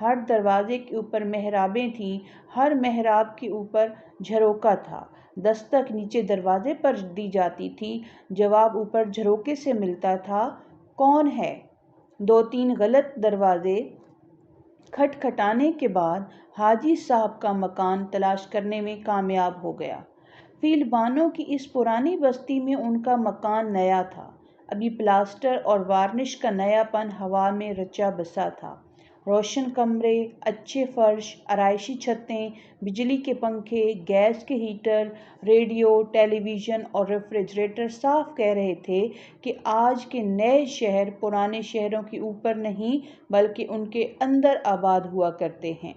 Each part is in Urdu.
ہر دروازے کے اوپر محرابیں تھیں، ہر محراب کے اوپر جھروکا تھا۔ دستک نیچے دروازے پر دی جاتی تھی، جواب اوپر جھروکے سے ملتا تھا، کون ہے؟ 2-3 غلط دروازے کھٹکھٹانے کے بعد حاجی صاحب کا مکان تلاش کرنے میں کامیاب ہو گیا۔ فیلڈ بانوں کی اس پرانی بستی میں ان کا مکان نیا تھا، ابھی پلاسٹر اور وارنش کا نیا پن ہوا میں رچا بسا تھا۔ روشن کمرے، اچھے فرش، آرائشی چھتیں، بجلی کے پنکھے، گیس کے ہیٹر، ریڈیو، ٹیلی ویژن اور ریفریجریٹر صاف کہہ رہے تھے کہ آج کے نئے شہر پرانے شہروں کے اوپر نہیں بلکہ ان کے اندر آباد ہوا کرتے ہیں۔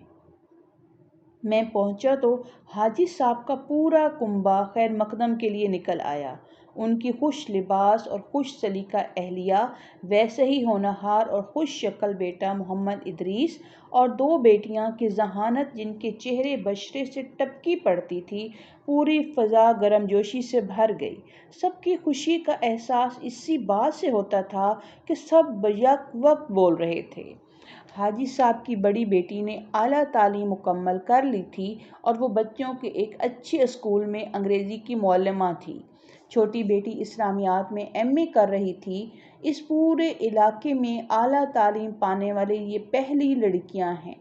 میں پہنچا تو حاجی صاحب کا پورا کنبہ خیر مقدم کے لیے نکل آیا۔ ان کی خوش لباس اور خوش سلیقہ اہلیہ، ویسے ہی ہونہار اور خوش شکل بیٹا محمد ادریس اور 2 بیٹیاں کی ذہانت جن کے چہرے بشرے سے ٹپکی پڑتی تھی، پوری فضا گرم جوشی سے بھر گئی۔ سب کی خوشی کا احساس اسی بات سے ہوتا تھا کہ سب بیک وقت بول رہے تھے۔ حاجی صاحب کی بڑی بیٹی نے اعلیٰ تعلیم مکمل کر لی تھی اور وہ بچوں کے ایک اچھے اسکول میں انگریزی کی معلمہ تھی۔ چھوٹی بیٹی اسلامیات میں ایم اے کر رہی تھی۔ اس پورے علاقے میں اعلیٰ تعلیم پانے والی یہ پہلی لڑکیاں ہیں۔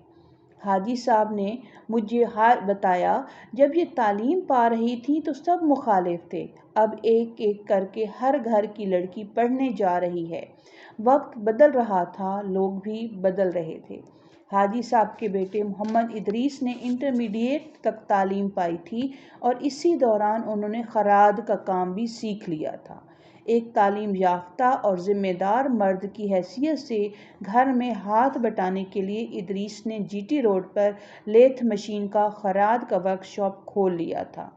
حاجی صاحب نے مجھے بتایا، جب یہ تعلیم پا رہی تھیں تو سب مخالف تھے، اب ایک ایک کر کے ہر گھر کی لڑکی پڑھنے جا رہی ہے۔ وقت بدل رہا تھا، لوگ بھی بدل رہے تھے۔ حاجی صاحب کے بیٹے محمد ادریس نے انٹرمیڈیٹ تک تعلیم پائی تھی اور اسی دوران انہوں نے خراد کا کام بھی سیکھ لیا تھا۔ ایک تعلیم یافتہ اور ذمہ دار مرد کی حیثیت سے گھر میں ہاتھ بٹانے کے لیے ادریس نے جی ٹی روڈ پر لیتھ مشین کا خراد کا ورک شاپ کھول لیا تھا۔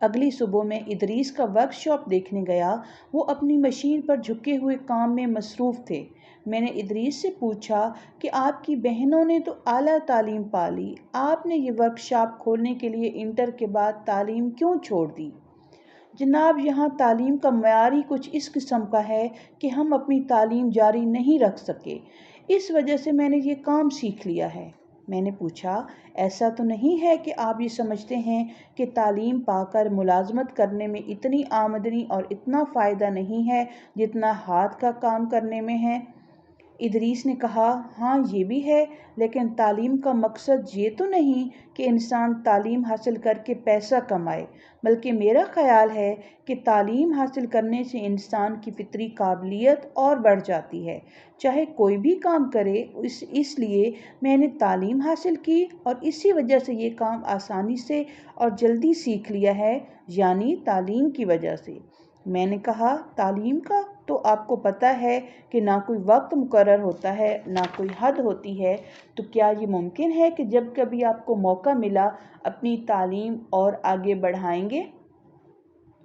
اگلی صبح میں ادریس کا ورک شاپ دیکھنے گیا۔ وہ اپنی مشین پر جھکے ہوئے کام میں مصروف تھے۔ میں نے ادریس سے پوچھا کہ آپ کی بہنوں نے تو اعلیٰ تعلیم پا لی، آپ نے یہ ورک شاپ کھولنے کے لیے انٹر کے بعد تعلیم کیوں چھوڑ دی؟ جناب، یہاں تعلیم کا معیار ہی کچھ اس قسم کا ہے کہ ہم اپنی تعلیم جاری نہیں رکھ سکے، اس وجہ سے میں نے یہ کام سیکھ لیا ہے۔ میں نے پوچھا، ایسا تو نہیں ہے کہ آپ یہ سمجھتے ہیں کہ تعلیم پا کر ملازمت کرنے میں اتنی آمدنی اور اتنا فائدہ نہیں ہے جتنا ہاتھ کا کام کرنے میں ہے؟ ادریس نے کہا، ہاں یہ بھی ہے، لیکن تعلیم کا مقصد یہ تو نہیں کہ انسان تعلیم حاصل کر کے پیسہ کمائے، بلکہ میرا خیال ہے کہ تعلیم حاصل کرنے سے انسان کی فطری قابلیت اور بڑھ جاتی ہے، چاہے کوئی بھی کام کرے۔ اس لیے میں نے تعلیم حاصل کی اور اسی وجہ سے یہ کام آسانی سے اور جلدی سیکھ لیا ہے، یعنی تعلیم کی وجہ سے۔ میں نے کہا، تعلیم کا تو آپ کو پتہ ہے کہ نہ کوئی وقت مقرر ہوتا ہے، نہ کوئی حد ہوتی ہے، تو کیا یہ ممکن ہے کہ جب کبھی آپ کو موقع ملا اپنی تعلیم اور آگے بڑھائیں گے؟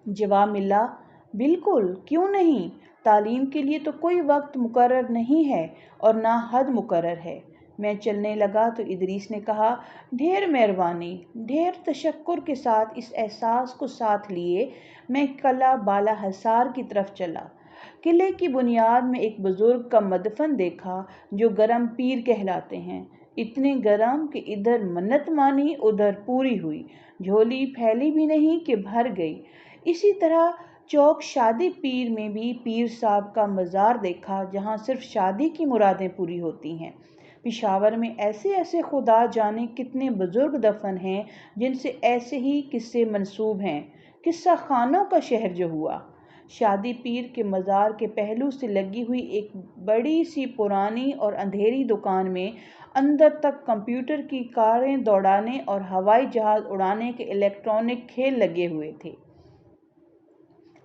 جواب ملا، بالکل، کیوں نہیں؟ تعلیم کے لیے تو کوئی وقت مقرر نہیں ہے اور نہ حد مقرر ہے۔ میں چلنے لگا تو ادریس نے کہا، ڈھیر مہربانی۔ ڈھیر تشکر کے ساتھ اس احساس کو ساتھ لیے میں قلعہ بالا حصار کی طرف چلا۔ قلعے کی بنیاد میں ایک بزرگ کا مدفن دیکھا جو گرم پیر کہلاتے ہیں۔ اتنے گرم کہ ادھر منت مانی ادھر پوری ہوئی، جھولی پھیلی بھی نہیں کہ بھر گئی۔ اسی طرح چوک شادی پیر میں بھی پیر صاحب کا مزار دیکھا جہاں صرف شادی کی مرادیں پوری ہوتی ہیں۔ پشاور میں ایسے ایسے خدا جانے کتنے بزرگ دفن ہیں جن سے ایسے ہی قصے منسوب ہیں، قصہ خانوں کا شہر جو ہوا۔ شادی پیر کے مزار کے پہلو سے لگی ہوئی ایک بڑی سی پرانی اور اندھیری دکان میں اندر تک کمپیوٹر کی کاریں دوڑانے اور ہوائی جہاز اڑانے کے الیکٹرانک کھیل لگے ہوئے تھے،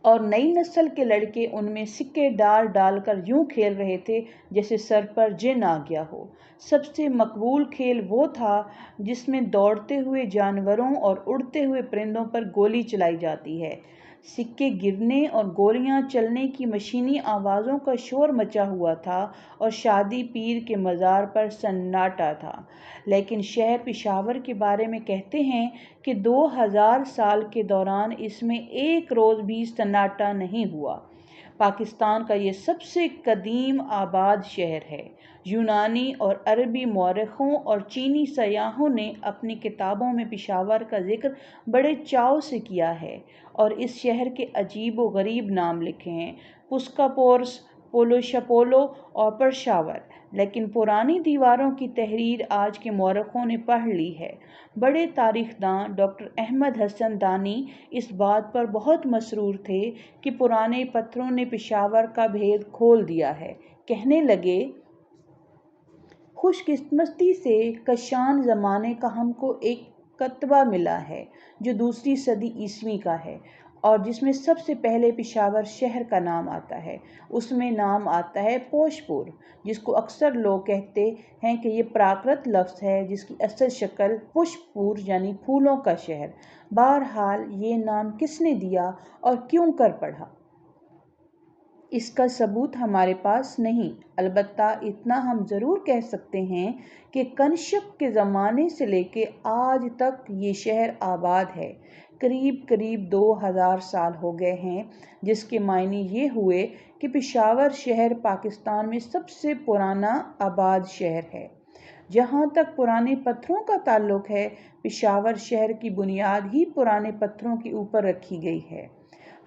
اور نئی نسل کے لڑکے ان میں سکے ڈال ڈال کر یوں کھیل رہے تھے جیسے سر پر جن آ گیا ہو۔ سب سے مقبول کھیل وہ تھا جس میں دوڑتے ہوئے جانوروں اور اڑتے ہوئے پرندوں پر گولی چلائی جاتی ہے۔ سکے گرنے اور گولیاں چلنے کی مشینی آوازوں کا شور مچا ہوا تھا اور شادی پیر کے مزار پر سناٹا تھا، لیکن شہر پشاور کے بارے میں کہتے ہیں کہ 2000 سال کے دوران اس میں ایک روز بھی سناٹا نہیں ہوا۔ پاکستان کا یہ سب سے قدیم آباد شہر ہے۔ یونانی اور عربی مورخوں اور چینی سیاحوں نے اپنی کتابوں میں پشاور کا ذکر بڑے چاؤ سے کیا ہے اور اس شہر کے عجیب و غریب نام لکھے ہیں: پسکاپورس، پولوشاپولو اور پرشاور۔ لیکن پرانی دیواروں کی تحریر آج کے مورخوں نے پڑھ لی ہے۔ بڑے تاریخ داں ڈاکٹر احمد حسن دانی اس بات پر بہت مسرور تھے کہ پرانے پتھروں نے پشاور کا بھید کھول دیا ہے۔ کہنے لگے، خوش قسمتی سے کشان زمانے کا ہم کو ایک کتبہ ملا ہے جو دوسری صدی عیسوی کا ہے اور جس میں سب سے پہلے پشاور شہر کا نام آتا ہے۔ اس میں نام آتا ہے پوش پور، جس کو اکثر لوگ کہتے ہیں کہ یہ پراکرت لفظ ہے جس کی اصل شکل پشپ پور یعنی پھولوں کا شہر۔ بہرحال یہ نام کس نے دیا اور کیوں کر پڑا، اس کا ثبوت ہمارے پاس نہیں، البتہ اتنا ہم ضرور کہہ سکتے ہیں کہ کنشک کے زمانے سے لے کے آج تک یہ شہر آباد ہے۔ قریب 2000 سال ہو گئے ہیں، جس کے معنی یہ ہوئے کہ پشاور شہر پاکستان میں سب سے پرانا آباد شہر ہے۔ جہاں تک پرانے پتھروں کا تعلق ہے، پشاور شہر کی بنیاد ہی پرانے پتھروں کے اوپر رکھی گئی ہے۔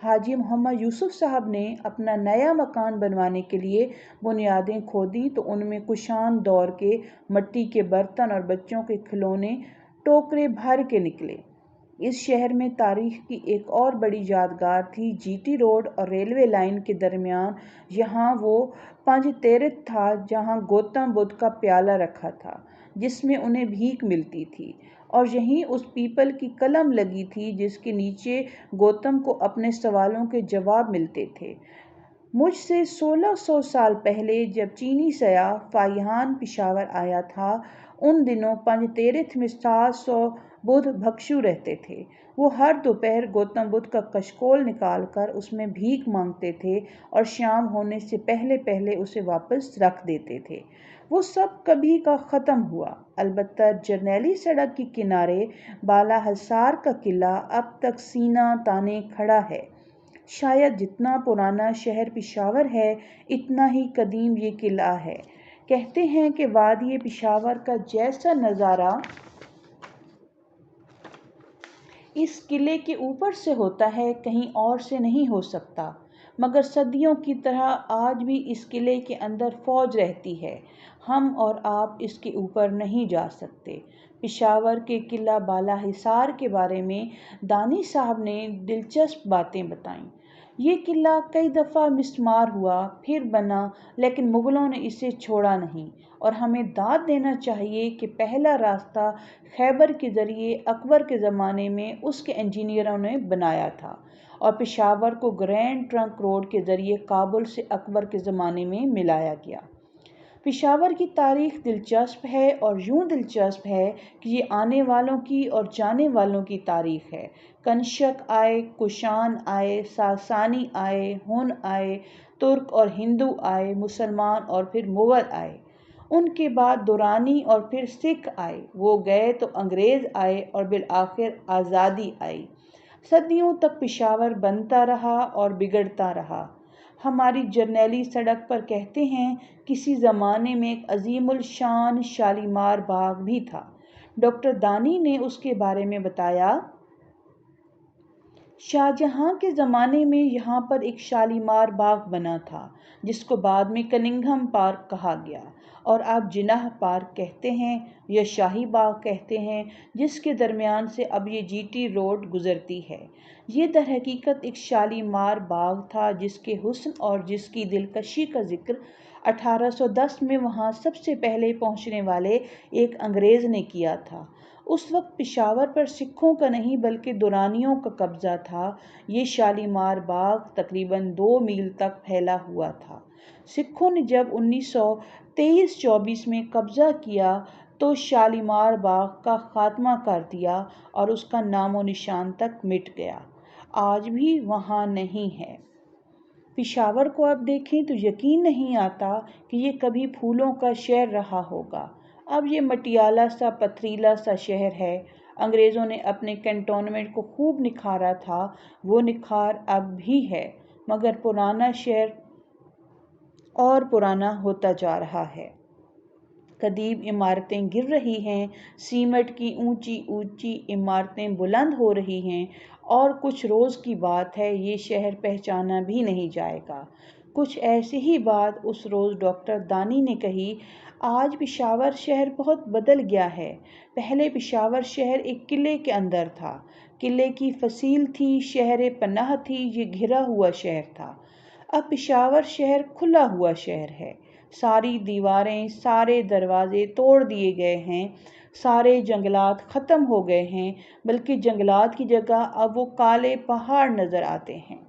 حاجی محمد یوسف صاحب نے اپنا نیا مکان بنوانے کے لیے بنیادیں کھودیں تو ان میں کشان دور کے مٹی کے برتن اور بچوں کے کھلونے ٹوکرے بھر کے نکلے۔ اس شہر میں تاریخ کی ایک اور بڑی یادگار تھی جی ٹی روڈ اور ریلوے لائن کے درمیان۔ یہاں وہ پنج تیرتھ تھا جہاں گوتم بدھ کا پیالہ رکھا تھا جس میں انہیں بھیک ملتی تھی، اور یہیں اس پیپل کی کلم لگی تھی جس کے نیچے گوتم کو اپنے سوالوں کے جواب ملتے تھے۔ مجھ سے 1600 سال پہلے جب چینی سیاح فائیہان پشاور آیا تھا، ان دنوں پنج تیرتھ میں 700 بدھ بھکشو رہتے تھے۔ وہ ہر دوپہر گوتم بدھ کا کشکول نکال کر اس میں بھیک مانگتے تھے اور شام ہونے سے پہلے اسے واپس رکھ دیتے تھے۔ وہ سب کبھی کا ختم ہوا، البتہ جرنیلی سڑک کے کنارے بالا حصار کا قلعہ اب تک سینہ تانے کھڑا ہے۔ شاید جتنا پرانا شہر پشاور ہے اتنا ہی قدیم یہ قلعہ ہے۔ کہتے ہیں کہ وادی پشاور کا جیسا نظارہ اس قلعے کے اوپر سے ہوتا ہے کہیں اور سے نہیں ہو سکتا، مگر صدیوں کی طرح آج بھی اس قلعے کے اندر فوج رہتی ہے۔ ہم اور آپ اس کے اوپر نہیں جا سکتے۔ پشاور کے قلعہ بالا حصار کے بارے میں دانی صاحب نے دلچسپ باتیں بتائیں۔ یہ قلعہ کئی دفعہ مسمار ہوا، پھر بنا، لیکن مغلوں نے اسے چھوڑا نہیں، اور ہمیں داد دینا چاہیے کہ پہلا راستہ خیبر کے ذریعے اکبر کے زمانے میں اس کے انجینئروں نے بنایا تھا، اور پشاور کو گرینڈ ٹرنک روڈ کے ذریعے کابل سے اکبر کے زمانے میں ملایا گیا۔ پشاور کی تاریخ دلچسپ ہے، اور یوں دلچسپ ہے کہ یہ آنے والوں کی اور جانے والوں کی تاریخ ہے۔ کنشک آئے، کشان آئے، ساسانی آئے، ہن آئے، ترک اور ہندو آئے، مسلمان اور پھر مغل آئے، ان کے بعد دورانی اور پھر سکھ آئے، وہ گئے تو انگریز آئے اور بالآخر آزادی آئی۔ صدیوں تک پشاور بنتا رہا اور بگڑتا رہا۔ ہماری جرنیلی سڑک پر کہتے ہیں کسی زمانے میں ایک عظیم الشان شالیمار باغ بھی تھا۔ ڈاکٹر دانی نے اس کے بارے میں بتایا، شاہجہاں کے زمانے میں یہاں پر ایک شالیمار باغ بنا تھا جس کو بعد میں کننگھم پارک کہا گیا، اور آپ جناح پارک کہتے ہیں یا شاہی باغ کہتے ہیں، جس کے درمیان سے اب یہ جی ٹی روڈ گزرتی ہے۔ یہ در حقیقت ایک شالیمار باغ تھا جس کے حسن اور جس کی دلکشی کا ذکر 1810 میں وہاں سب سے پہلے پہنچنے والے ایک انگریز نے کیا تھا۔ اس وقت پشاور پر سکھوں کا نہیں بلکہ درانیوں کا قبضہ تھا۔ یہ شالیمار باغ تقریباً 2 میل تک پھیلا ہوا تھا۔ سکھوں نے جب 1923-24 میں قبضہ کیا تو شالیمار باغ کا خاتمہ کر دیا اور اس کا نام و نشان تک مٹ گیا، آج بھی وہاں نہیں ہے۔ پشاور کو اب دیکھیں تو یقین نہیں آتا کہ یہ کبھی پھولوں کا شہر رہا ہوگا۔ اب یہ مٹیالہ سا پتھریلا سا شہر ہے۔ انگریزوں نے اپنے کینٹونمنٹ کو خوب نکھارا تھا، وہ نکھار اب بھی ہے، مگر پرانا شہر اور پرانا ہوتا جا رہا ہے۔ قدیم عمارتیں گر رہی ہیں، سیمنٹ کی اونچی اونچی عمارتیں بلند ہو رہی ہیں، اور کچھ روز کی بات ہے یہ شہر پہچانا بھی نہیں جائے گا۔ کچھ ایسی ہی بات اس روز ڈاکٹر دانی نے کہی، آج پشاور شہر بہت بدل گیا ہے۔ پہلے پشاور شہر ایک قلعے کے اندر تھا، قلعے کی فصیل تھی، شہر پناہ تھی، یہ گھرا ہوا شہر تھا۔ اب پشاور شہر کھلا ہوا شہر ہے، ساری دیواریں، سارے دروازے توڑ دیے گئے ہیں، سارے جنگلات ختم ہو گئے ہیں، بلکہ جنگلات کی جگہ اب وہ کالے پہاڑ نظر آتے ہیں۔